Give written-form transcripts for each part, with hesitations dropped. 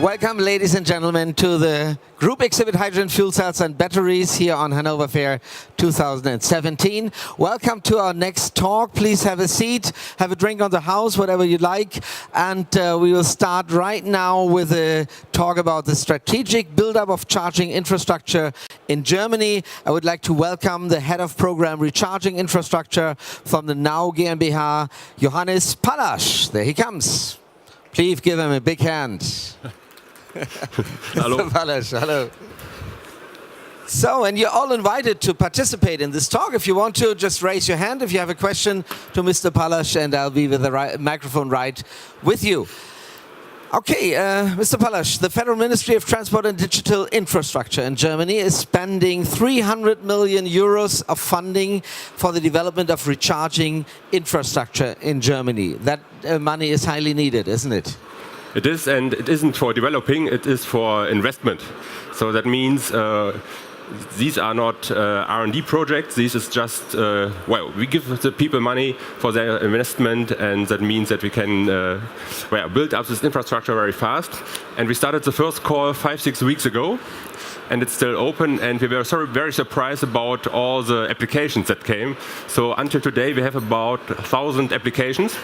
Welcome, ladies and gentlemen, to the Group Exhibit Hydrogen Fuel Cells and Batteries here on Hanover Fair 2017. Welcome to our next talk. Please have a seat, have a drink on the house, whatever you like. And we will start right now with a talk about the strategic build-up of charging infrastructure in Germany. I would like to welcome the Head of Program Recharging Infrastructure from the Now GmbH, Johannes Pallasch. There he comes. Please give him a big hand. Hello. Mr. Pallasch, hello. So, and you're all invited to participate in this talk. If you want to, just raise your hand if you have a question to Mr. Pallasch, and I'll be with the microphone right with you. Okay, Mr. Pallasch, the Federal Ministry of Transport and Digital Infrastructure in Germany is spending 300 million euros of funding for the development of recharging infrastructure in Germany. That money is highly needed, isn't it? It is, and it isn't for developing, it is for investment. So that means these are not R&D projects, this is just, well, we give the people money for their investment, and that means that we can build up this infrastructure very fast. And we started the first call 5-6 weeks ago, and it's still open, and we were very surprised about all the applications that came. So until today we have about 1,000 applications.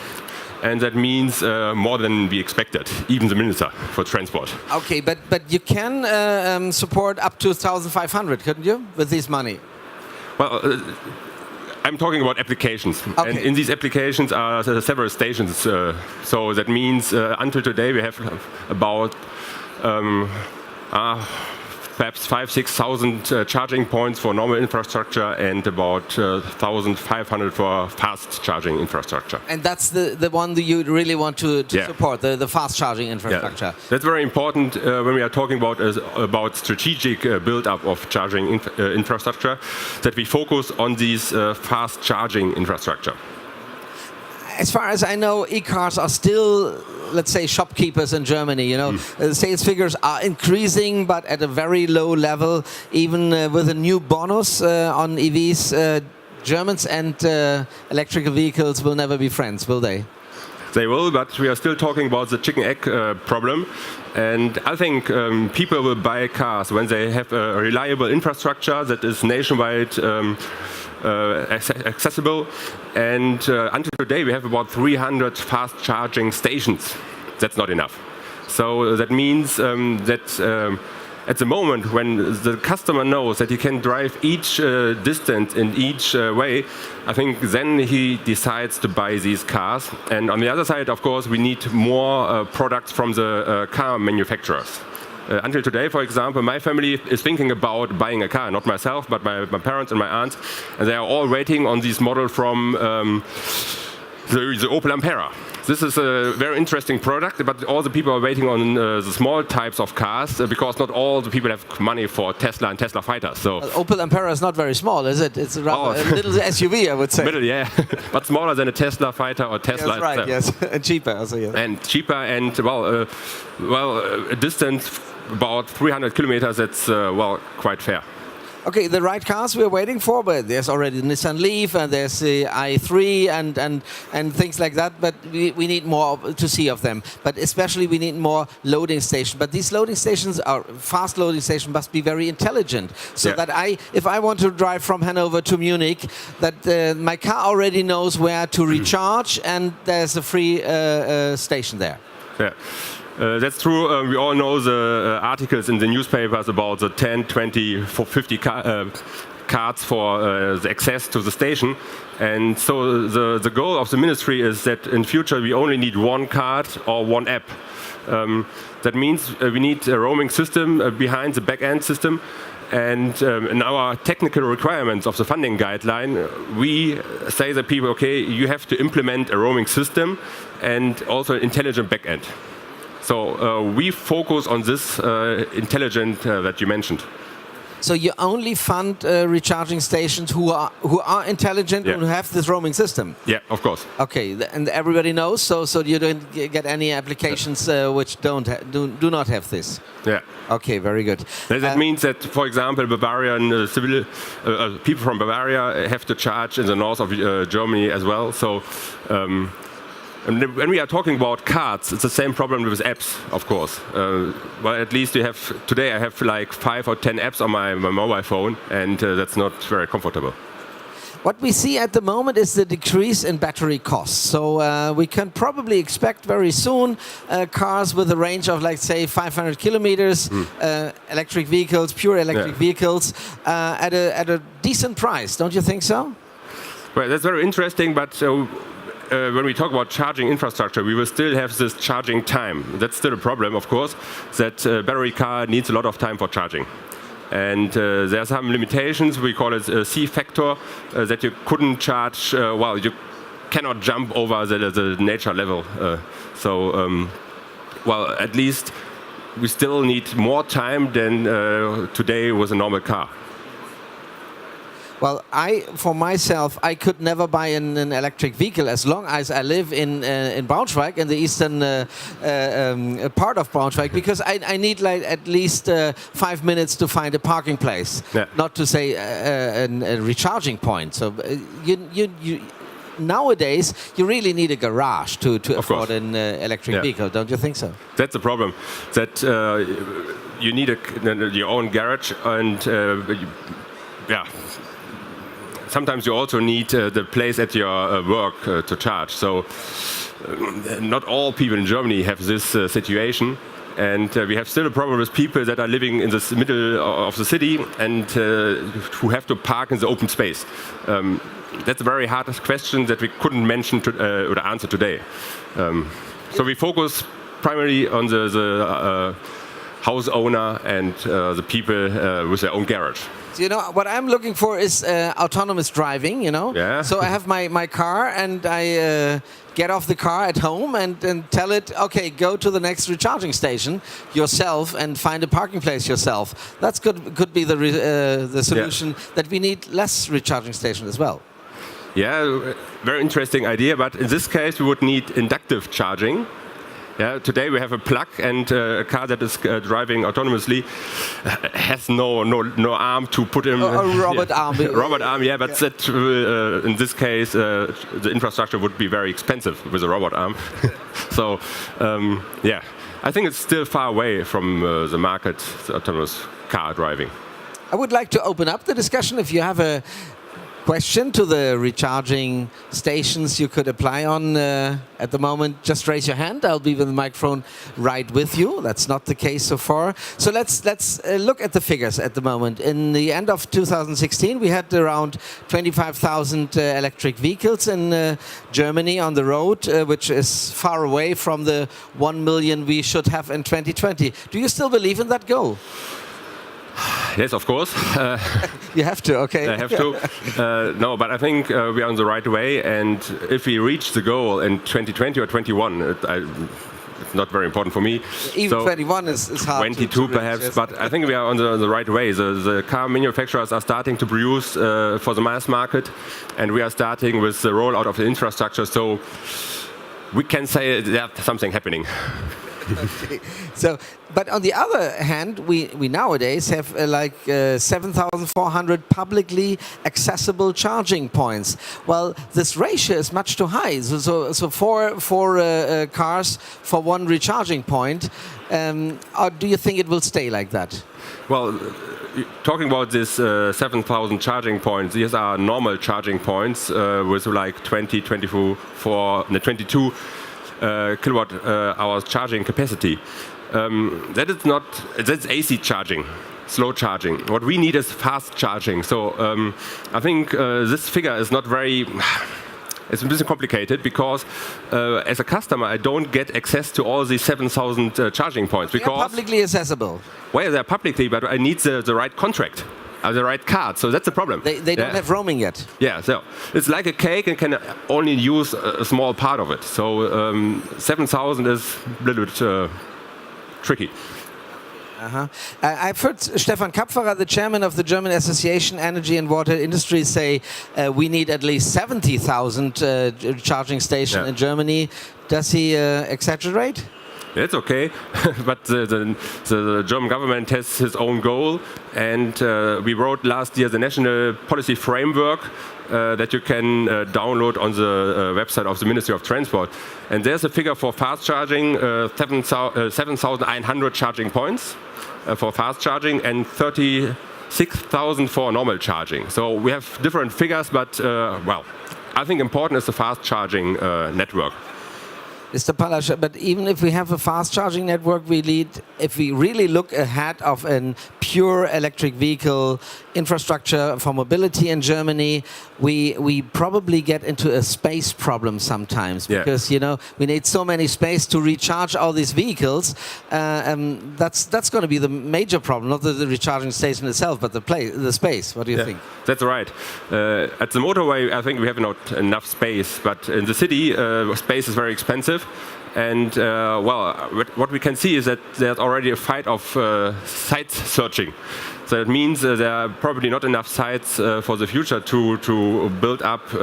And that means more than we expected, even the Minister for Transport. Okay, but you can support up to 1,500, couldn't you, with this money? Well, I'm talking about applications. Okay. And in these applications are several stations. So that means until today we have about perhaps 5,000-6,000 charging points for normal infrastructure and about 1,500 for fast charging infrastructure. And that's the one that you really want to support, the fast charging infrastructure. Yeah. That's very important when we are talking about strategic build-up of charging infrastructure, that we focus on these fast charging infrastructure. As far as I know, e-cars are still, let's say, shopkeepers in Germany. You know, sales figures are increasing, but at a very low level. Even with a new bonus on EVs, Germans and electrical vehicles will never be friends, will they? They will, but we are still talking about the chicken-egg problem. And I think people will buy cars when they have a reliable infrastructure that is nationwide accessible, and until today we have about 300 fast charging stations. That's not enough. So that means that at the moment when the customer knows that he can drive each distance in each way, I think then he decides to buy these cars. And on the other side, of course, we need more products from the car manufacturers. Until today, for example, my family is thinking about buying a car, not myself, but my parents and my aunts, and they are all waiting on this model from the Opel Ampera. This is a very interesting product, but all the people are waiting on the small types of cars because not all the people have money for Tesla and Tesla fighters. So Opel Ampera is not very small, is it? It's rather a little SUV, I would say. Middle, yeah, but smaller than a Tesla fighter or Tesla. That's right, yes, and cheaper also. Yes. And cheaper, and a distance about 300 kilometers. That's quite fair. Okay, the right cars we're waiting for, but there's already the Nissan Leaf and there's the i3 and things like that, but we need more to see of them. But especially we need more loading stations. But these loading stations, are fast loading stations, must be very intelligent. So that if I want to drive from Hanover to Munich, that my car already knows where to recharge and there's a free station there. Yeah. That's true. We all know the articles in the newspapers about the 10, 20, 50 cards for the access to the station. And so the goal of the ministry is that in future we only need one card or one app. That means we need a roaming system behind the back-end system. And in our technical requirements of the funding guideline, we say that people, okay, you have to implement a roaming system and also an intelligent back-end. So we focus on this intelligent that you mentioned. So you only fund recharging stations who are intelligent and who have this roaming system? Yeah, of course. Okay, and everybody knows, so you don't get any applications which do not have this? Yeah. Okay, very good. That means that, for example, Bavarian people from Bavaria have to charge in the north of Germany as well. So And when we are talking about cards, it's the same problem with apps, of course. Well, at least today I have like 5 or 10 apps on my mobile phone, and that's not very comfortable. What we see at the moment is the decrease in battery costs. So we can probably expect very soon cars with a range of, like, say, 500 kilometers, electric vehicles, pure electric vehicles, at a decent price. Don't you think so? Well, that's very interesting, but when we talk about charging infrastructure, we will still have this charging time. That's still a problem, of course, that a battery car needs a lot of time for charging. And there are some limitations. We call it a C factor, that you couldn't charge, well, you cannot jump over the nature level. Well, at least we still need more time than today with a normal car. Well, for myself, I could never buy an electric vehicle as long as I live in Braunschweig, in the eastern part of Braunschweig, because I need like at least 5 minutes to find a parking place, not to say a recharging point. So nowadays, you really need a garage to afford an electric vehicle, don't you think so? That's the problem, that you need your own garage, and sometimes you also need the place at your work to charge. So not all people in Germany have this situation. And we have still a problem with people that are living in the middle of the city and who have to park in the open space. That's a very hard question that we couldn't mention or answer today. So we focus primarily on the house owner and the people with their own garage. So, what I'm looking for is autonomous driving, Yeah. So I have my car, and I get off the car at home and tell it, okay, go to the next recharging station yourself and find a parking place yourself. That's could be the solution, that we need less recharging stations as well. Yeah, very interesting idea, but in this case we would need inductive charging. Yeah, today we have a plug, and a car that is driving autonomously has no arm to put him. A robot arm. Robot arm, yeah, but that in this case the infrastructure would be very expensive with a robot arm. So I think it's still far away from the market, the autonomous car driving. I would like to open up the discussion. If you have a question to the recharging stations you could apply on at the moment, just raise your hand. I'll be with the microphone right with you. That's not the case so far. So let's look at the figures at the moment. In the end of 2016, we had around 25,000 electric vehicles in Germany on the road, which is far away from the 1 million we should have in 2020. Do you still believe in that goal? Yes, of course. You have to, okay. I have to. No, but I think we are on the right way, and if we reach the goal in 2020 or 21, it's not very important for me. Even so 21 is hard. 22 perhaps, yes. But I think we are on the right way. The car manufacturers are starting to produce for the mass market, and we are starting with the rollout of the infrastructure, so we can say there's something happening. Okay. So, but on the other hand, we nowadays have 7,400 publicly accessible charging points. Well, this ratio is much too high. So four cars for one recharging point. Or do you think it will stay like that? Well, talking about this 7,000 charging points, these are normal charging points with like 22 kilowatt hours charging capacity. That's AC charging, slow charging. What we need is fast charging. So I think this figure is not very. It's a bit complicated because as a customer I don't get access to all these 7,000 charging points because they're publicly accessible. Well, they're publicly, but I need the right contract. The right card, so that's the problem. They don't have roaming yet. Yeah, so it's like a cake and can only use a small part of it. So 7,000 is a little bit tricky. I've heard Stefan Kapferer, the chairman of the German Association Energy and Water Industry, say we need at least 70,000 charging stations in Germany. Does he exaggerate? That's okay, but the German government has his own goal, and we wrote last year the national policy framework that you can download on the website of the Ministry of Transport. And there's a figure for fast charging, 7,900 charging points for fast charging and 36,000 for normal charging. So we have different figures, but well, I think important is the fast charging network. Mr. Pallasch, but even if we have a fast charging network, if we really look ahead of a pure electric vehicle infrastructure for mobility in Germany, we probably get into a space problem sometimes because we need so many space to recharge all these vehicles. That's going to be the major problem, not the recharging station itself, but the space. What do you think? That's right. At the motorway, I think we have not enough space, but in the city, space is very expensive. And well, what we can see is that there's already a fight of site searching. So that means there are probably not enough sites for the future to build up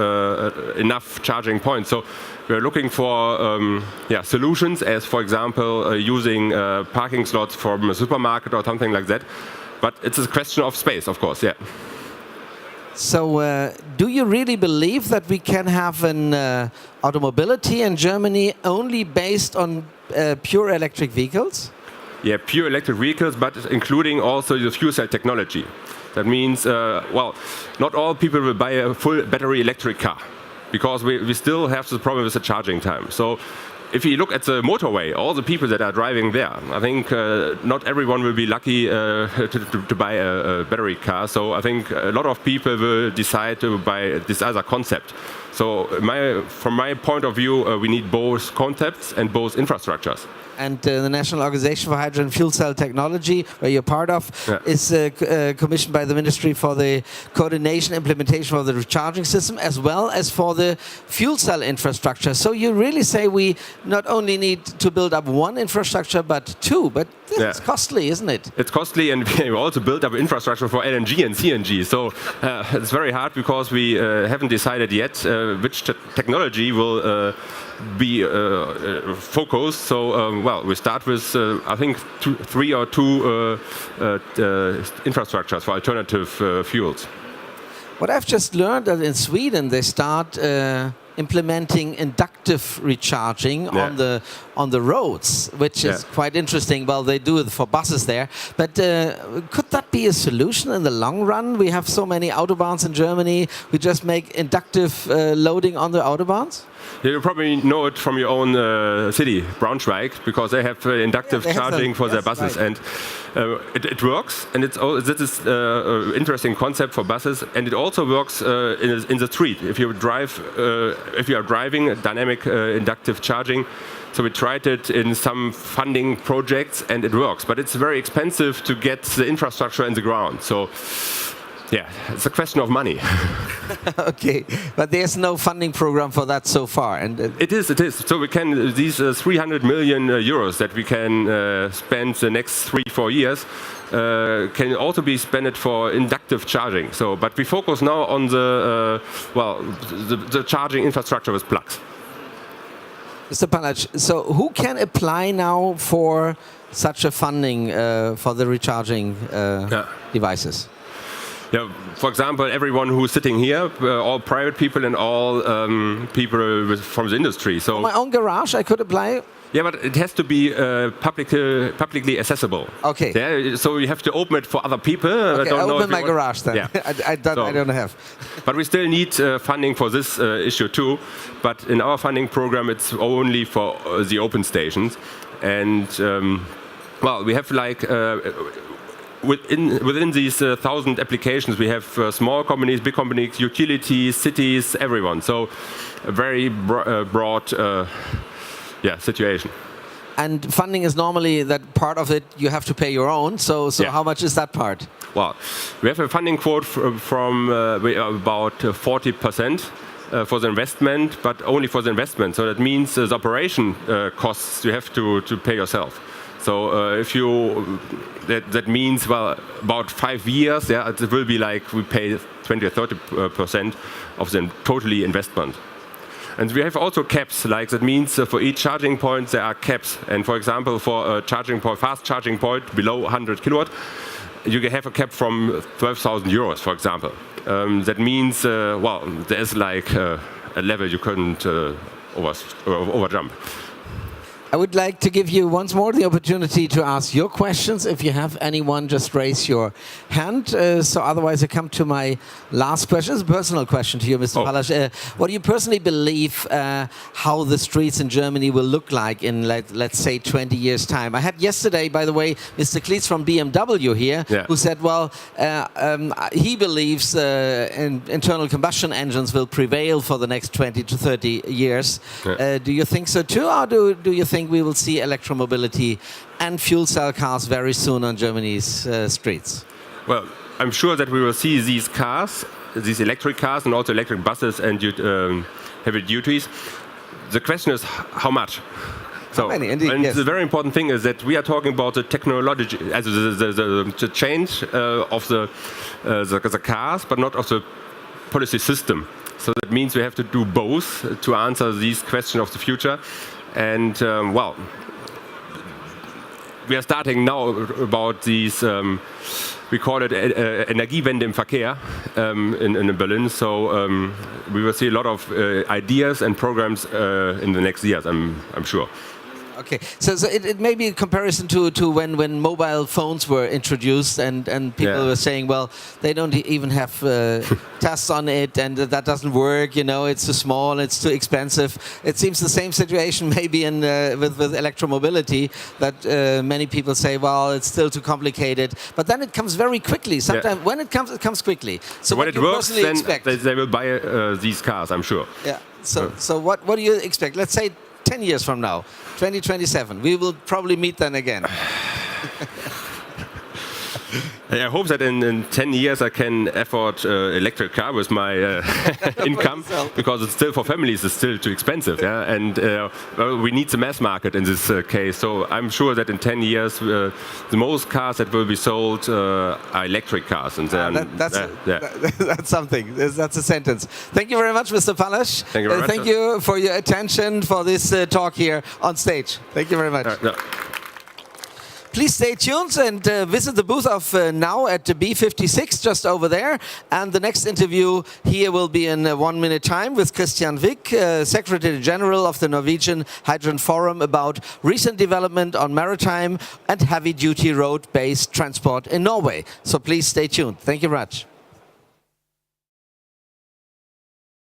enough charging points. So we're looking for solutions, as for example using parking slots from a supermarket or something like that. But it's a question of space, of course. Yeah. So do you really believe that we can have an automobility in Germany only based on pure electric vehicles? Yeah, pure electric vehicles, but including also the fuel cell technology. That means, well, not all people will buy a full battery electric car because we still have the problem with the charging time. So if you look at the motorway, all the people that are driving there, I think not everyone will be lucky to buy a battery car. So I think a lot of people will decide to buy this other concept. So from my point of view, we need both concepts and both infrastructures. And the National Organization for Hydrogen Fuel Cell Technology, where you're part of, is commissioned by the Ministry for the coordination implementation of the recharging system as well as for the fuel cell infrastructure. So you really say we not only need to build up one infrastructure but two, but it's costly, isn't it? It's costly, and we also build up infrastructure for LNG and CNG. So it's very hard because we haven't decided yet which technology will be focused. So well, we start with I think three or two infrastructures for alternative fuels. What I've just learned that in Sweden they start implementing inductive recharging on the roads, which is quite interesting. Well, they do it for buses there, but could that be a solution in the long run? We have so many autobahns in Germany. We just make inductive loading on the autobahns. You probably know it from your own city, Braunschweig, because they have inductive charging for their buses, and it works. And this is an interesting concept for buses, and it also works in the street. If you are driving, dynamic inductive charging. So we tried it in some funding projects, and it works. But it's very expensive to get the infrastructure in the ground. So. Yeah, it's a question of money. Okay, but there's no funding program for that so far. And it is. So we can these 300 million euros that we can spend the next 3-4 years can also be spent for inductive charging. So, but we focus now on the the charging infrastructure with plugs. Mr. Pallasch, so who can apply now for such a funding for the recharging devices? Yeah, for example, everyone who's sitting here, all private people and all people from the industry. So for my own garage, I could apply. Yeah, but it has to be publicly accessible. Okay. Yeah, so you have to open it for other people. Okay, I open my garage then. Yeah. I don't have. But we still need funding for this issue too. But in our funding program, it's only for the open stations. And well, we have like. Within these 1,000 applications, we have small companies, big companies, utilities, cities, everyone. So a very broad situation. And funding is normally that part of it you have to pay your own. So how much is that part? Well, we have a funding quote from about 40% for the investment, but only for the investment. So that means the operation costs you have to pay yourself. So if you, that means, well, about 5 years, it will be like we pay 20 or 30% of the totally investment. And we have also caps, like that means for each charging point there are caps. And for example, for a charging point, fast charging point below 100 kilowatt, you can have a cap from 12,000 euros, for example. That means, well, there's like a level you couldn't overjump. I would like to give you once more the opportunity to ask your questions. If you have anyone, just raise your hand. So otherwise, I come to my last question. It's a personal question to you, Mr. Pallasch. What do you personally believe how the streets in Germany will look like in, let's say, 20 years' time? I had yesterday, by the way, Mr. Klietz from BMW here, who said, well, he believes internal combustion engines will prevail for the next 20 to 30 years. Do you think so too, or do you think we will see electromobility and fuel cell cars very soon on Germany's streets? Well, I'm sure that we will see these cars, these electric cars, and also electric buses and heavy duties. The question is how much? So, how many? Indeed, and yes. the very important thing is that we are talking about the technology, the change of the cars, but not of the policy system. So that means we have to do both to answer these questions of the future. And well, we are starting now about these, we call it Energiewende im Verkehr in Berlin. So we will see a lot of ideas and programs in the next years, I'm sure. Okay, so it may be a comparison to when mobile phones were introduced and people were saying, well, they don't even have tests on it and that doesn't work, you know, it's too small, it's too expensive. It seems the same situation maybe with electromobility, that many people say, well, it's still too complicated, but then it comes very quickly. Sometimes when it comes quickly. So when what it do you works, personally then expect? they will buy these cars, I'm sure. Yeah. So what do you expect? Let's say 10 years from now, 2027, we will probably meet then again. I hope that in 10 years I can afford electric car with my income, because it's still for families, it's still too expensive. Yeah? And well, we need the mass market in this case. So I'm sure that in 10 years, the most cars that will be sold are electric cars. And that's something. That's a sentence. Thank you very much, Mr. Pallasch. Thank you very much. Thank you for your attention for this talk here on stage. Thank you very much. Please stay tuned and visit the booth of Now at the B56 just over there. And the next interview here will be in 1 minute time with Christian Wick, Secretary General of the Norwegian Hydrogen Forum, about recent development on maritime and heavy-duty road-based transport in Norway. So please stay tuned. Thank you very much.